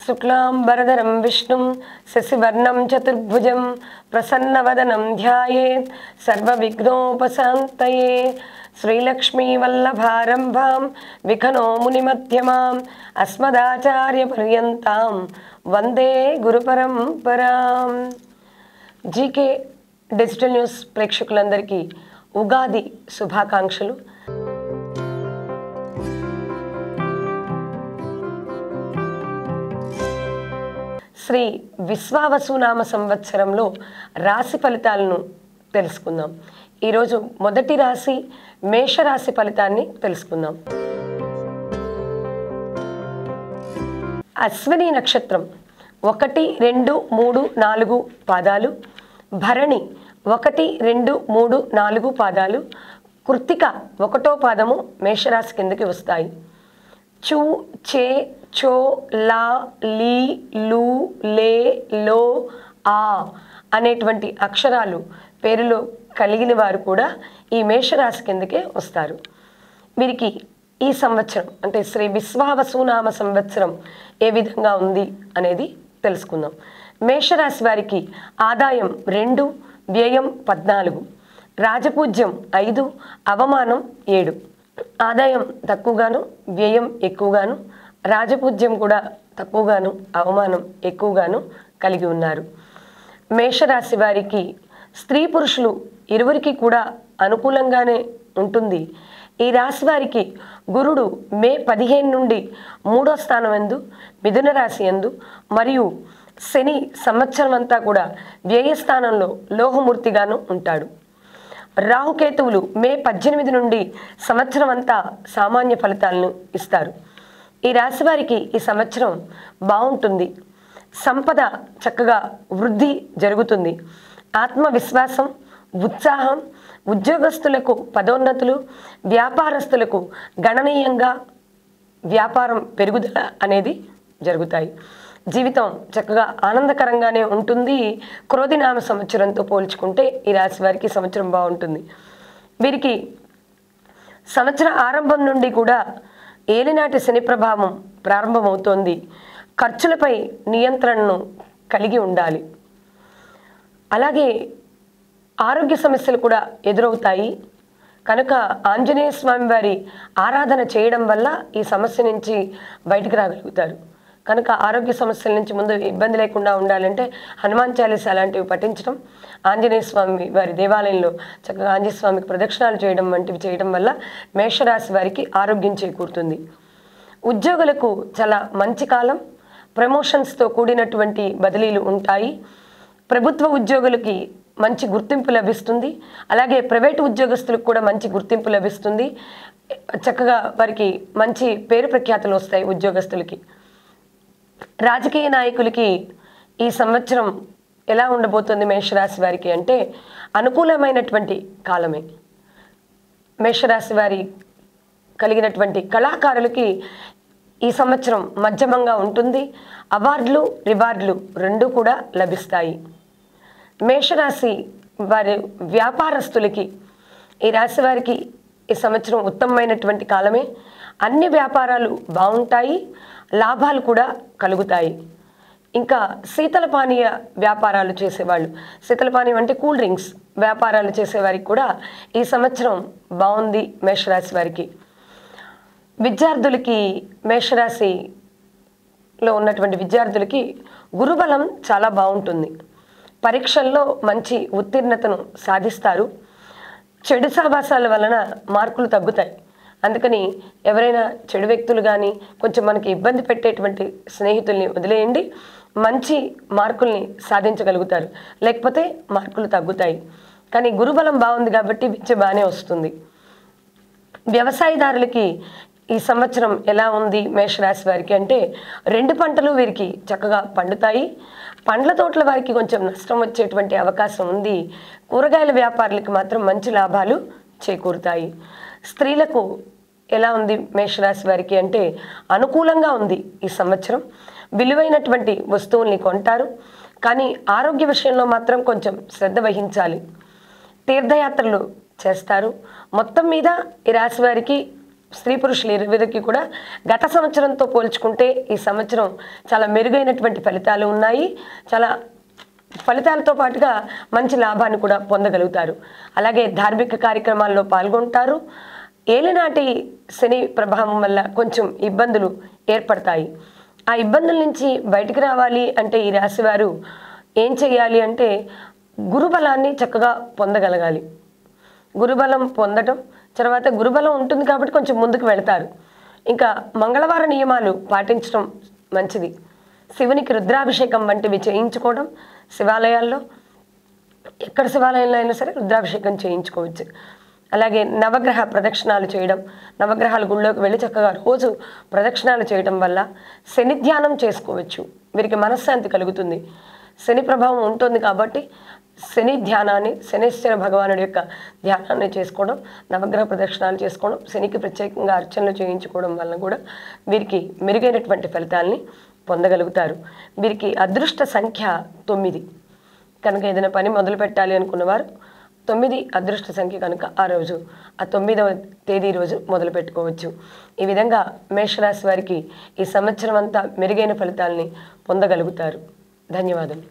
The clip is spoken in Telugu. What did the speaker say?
శుక్లాంబరధరం విష్ణుం శశివర్ణం చతుర్భుజం ప్రసన్నవదనం ధ్యాయేత్ సర్వవిఘ్నోపశాంతయే శ్రీలక్ష్మీవల్లభారంభాం విఘ్నో మునిమధ్యమాం అస్మదాచార్యపర్యంతాం వందే గురుపరంపరాం. జీకే డిజిటల్ న్యూస్ ప్రేక్షకులందరికీ ఉగాది శుభాకాంక్షలు. శ్రీ విశ్వావసునామ సంవత్సరంలో రాశి ఫలితాలను తెలుసుకుందాం. ఈరోజు మొదటి రాశి మేషరాశి ఫలితాన్ని తెలుసుకుందాం. అశ్విని నక్షత్రం 1, 2, 3, 4 పాదాలు, భరణి 1, 2, 3, 4 పాదాలు, కృత్తిక 1వ పాదము మేషరాశి కిందకి వస్తాయి. చూ, చే, చో, లా, లీ, లు, లే, లో, ఆ అనేటువంటి అక్షరాలు పేరులో కలిగిన వారు కూడా ఈ మేషరాశి కిందకే వస్తారు. వీరికి ఈ సంవత్సరం అంటే శ్రీ విశ్వావసునామ సంవత్సరం ఏ విధంగా ఉంది అనేది తెలుసుకుందాం. మేషరాశి వారికి ఆదాయం 2, వ్యయం 14, రాజపూజ్యం 5, అవమానం 7. ఆదాయం తక్కువగాను, వ్యయం ఎక్కువగాను, రాజపూజ్యం కూడా తక్కువగాను, అవమానం ఎక్కువగాను కలిగి ఉన్నారు. మేషరాశి వారికి స్త్రీ పురుషులు ఇరువురికి కూడా అనుకూలంగానే ఉంటుంది. ఈ రాశి వారికి గురుడు మే 15 నుండి 3వ స్థానం యందు మిథున రాశి యందు మరియు శని సంవత్సరం అంతా కూడా వ్యయస్థానంలో లోహమూర్తిగాను ఉంటాడు. రాహుకేతువులు మే 18 నుండి సంవత్సరం అంతా సామాన్య ఫలితాలను ఇస్తారు. ఈ రాశి వారికి ఈ సంవత్సరం బాగుంటుంది. సంపద చక్కగా వృద్ధి జరుగుతుంది. ఆత్మవిశ్వాసం, ఉత్సాహం, ఉద్యోగస్తులకు పదోన్నతులు, వ్యాపారస్తులకు గణనీయంగా వ్యాపారం పెరుగుదల అనేది జరుగుతాయి. జీవితం చక్కగా ఆనందకరంగానే ఉంటుంది. క్రోధినామ సంవత్సరంతో పోల్చుకుంటే ఈ రాశి వారికి సంవత్సరం బాగుంటుంది. వీరికి సంవత్సర ఆరంభం నుండి కూడా ఏలినాటి శని ప్రభావం ప్రారంభమవుతోంది. ఖర్చులపై నియంత్రణను కలిగి ఉండాలి. అలాగే ఆరోగ్య సమస్యలు కూడా ఎదురవుతాయి. కనుక ఆంజనేయ స్వామి వారి ఆరాధన చేయడం వల్ల ఈ సమస్య నుంచి బయటికి రాగలుగుతారు. కనుక ఆరోగ్య సమస్యల నుంచి ముందు ఇబ్బంది లేకుండా ఉండాలంటే హనుమాన్ చాలీసా అలాంటివి పఠించడం, ఆంజనేయ స్వామి వారి దేవాలయంలో చక్కగా ఆంజనేయ స్వామికి ప్రదక్షిణాలు చేయడం వంటివి చేయడం వల్ల మేషరాశి వారికి ఆరోగ్యం చేకూరుతుంది. ఉద్యోగులకు చాలా మంచి కాలం. ప్రమోషన్స్తో కూడినటువంటి బదిలీలు ఉంటాయి. ప్రభుత్వ ఉద్యోగులకి మంచి గుర్తింపు లభిస్తుంది. అలాగే ప్రైవేటు ఉద్యోగస్తులకు కూడా మంచి గుర్తింపు లభిస్తుంది. చక్కగా వారికి మంచి పేరు ప్రఖ్యాతులు వస్తాయి. ఉద్యోగస్తులకి, రాజకీయ నాయకులకి ఈ సంవత్సరం ఎలా ఉండబోతుంది మేషరాశి వారికి అంటే అనుకూలమైనటువంటి కాలమే. మేషరాశి వారి కలిగినటువంటి కళాకారులకి ఈ సంవత్సరం మధ్యమంగా ఉంటుంది. అవార్డులు, రివార్డులు రెండూ కూడా లభిస్తాయి. మేషరాశి వారి వ్యాపారస్తులకి ఈ రాశి వారికి ఈ సంవత్సరం ఉత్తమమైనటువంటి కాలమే. అన్ని వ్యాపారాలు బాగుంటాయి, లాభాలు కూడా కలుగుతాయి. ఇంకా శీతల పానీయ వ్యాపారాలు చేసేవాళ్ళు, శీతల పానీయం అంటే కూల్ డ్రింక్స్ వ్యాపారాలు చేసేవారికి కూడా ఈ సంవత్సరం బాగుంది. మేషరాశి వారికి విద్యార్థులకి, మేషరాశిలో ఉన్నటువంటి విద్యార్థులకి గురుబలం చాలా బాగుంటుంది. పరీక్షల్లో మంచి ఉత్తీర్ణతను సాధిస్తారు. చెడు సావాసాల వలన మార్కులు తగ్గుతాయి. అందుకని ఎవరైనా చెడు వ్యక్తులు కానీ కొంచెం మనకి ఇబ్బంది పెట్టేటువంటి స్నేహితుల్ని వదిలేయండి. మంచి మార్కుల్ని సాధించగలుగుతారు. లేకపోతే మార్కులు తగ్గుతాయి. కానీ గురుబలం బాగుంది కాబట్టి విద్య బాగానే వస్తుంది. వ్యవసాయదారులకి ఈ సంవత్సరం ఎలా ఉంది మేషరాశి వారికి అంటే 2 పంటలు వీరికి చక్కగా పండుతాయి. పండ్ల తోటల వారికి కొంచెం నష్టం వచ్చేటువంటి అవకాశం ఉంది. కూరగాయల వ్యాపారులకి మాత్రం మంచి లాభాలు చేకూరుతాయి. స్త్రీలకు ఎలా ఉంది మేషరాశి వారికి అంటే అనుకూలంగా ఉంది. ఈ సంవత్సరం విలువైనటువంటి వస్తువుల్ని కొంటారు. కానీ ఆరోగ్య విషయంలో మాత్రం కొంచెం శ్రద్ధ వహించాలి. తీర్థయాత్రలు చేస్తారు. మొత్తం మీద ఈ రాశి వారికి స్త్రీ పురుషులు ఇరువురికి కూడా గత సంవత్సరంతో పోల్చుకుంటే ఈ సంవత్సరం చాలా మెరుగైనటువంటి ఫలితాలు ఉన్నాయి. చాలా ఫలితాలతో పాటుగా మంచి లాభాన్ని కూడా పొందగలుగుతారు. అలాగే ధార్మిక కార్యక్రమాల్లో పాల్గొంటారు. ఏలినాటి శని ప్రభావం వల్ల కొంచెం ఇబ్బందులు ఏర్పడతాయి. ఆ ఇబ్బందుల నుంచి బయటికి రావాలి అంటే ఈ రాశి వారు ఏం చేయాలి అంటే గురుబలాన్ని చక్కగా పొందగలగాలి. గురుబలం పొందటం, తర్వాత గురుబలం ఉంటుంది కాబట్టి కొంచెం ముందుకు వెళతారు. ఇంకా మంగళవార నియమాలు పాటించడం మంచిది. శివునికి రుద్రాభిషేకం వంటివి చేయించుకోవడం, శివాలయాల్లో ఎక్కడ శివాలయంలో అయినా సరే రుద్రాభిషేకం చేయించుకోవచ్చు. అలాగే నవగ్రహ ప్రదక్షిణాలు చేయడం, నవగ్రహాల గుళ్ళోకి వెళ్ళి చక్కగా రోజు ప్రదక్షిణాలు చేయడం వల్ల శని ధ్యానం చేసుకోవచ్చు. వీరికి మనశ్శాంతి కలుగుతుంది. శని ప్రభావం ఉంటుంది కాబట్టి శని ధ్యానాన్ని, శనేశ్వర భగవానుడి యొక్క ధ్యానాన్ని చేసుకోవడం, నవగ్రహ ప్రదక్షిణాలు చేసుకోవడం, శనికి ప్రత్యేకంగా అర్చనలు చేయించుకోవడం వల్ల కూడా వీరికి మెరుగైనటువంటి ఫలితాలని పొందగలుగుతారు. వీరికి అదృష్ట సంఖ్య 9 కనుక ఏదైనా పని మొదలు పెట్టాలి అనుకున్నవారు 9 అదృష్ట సంఖ్య కనుక ఆ 9వ తేదీ రోజు మొదలు పెట్టుకోవచ్చు. ఈ విధంగా మేషరాశి వారికి ఈ సంవత్సరం అంతా మెరుగైన ఫలితాలని పొందగలుగుతారు. ధన్యవాదాలు.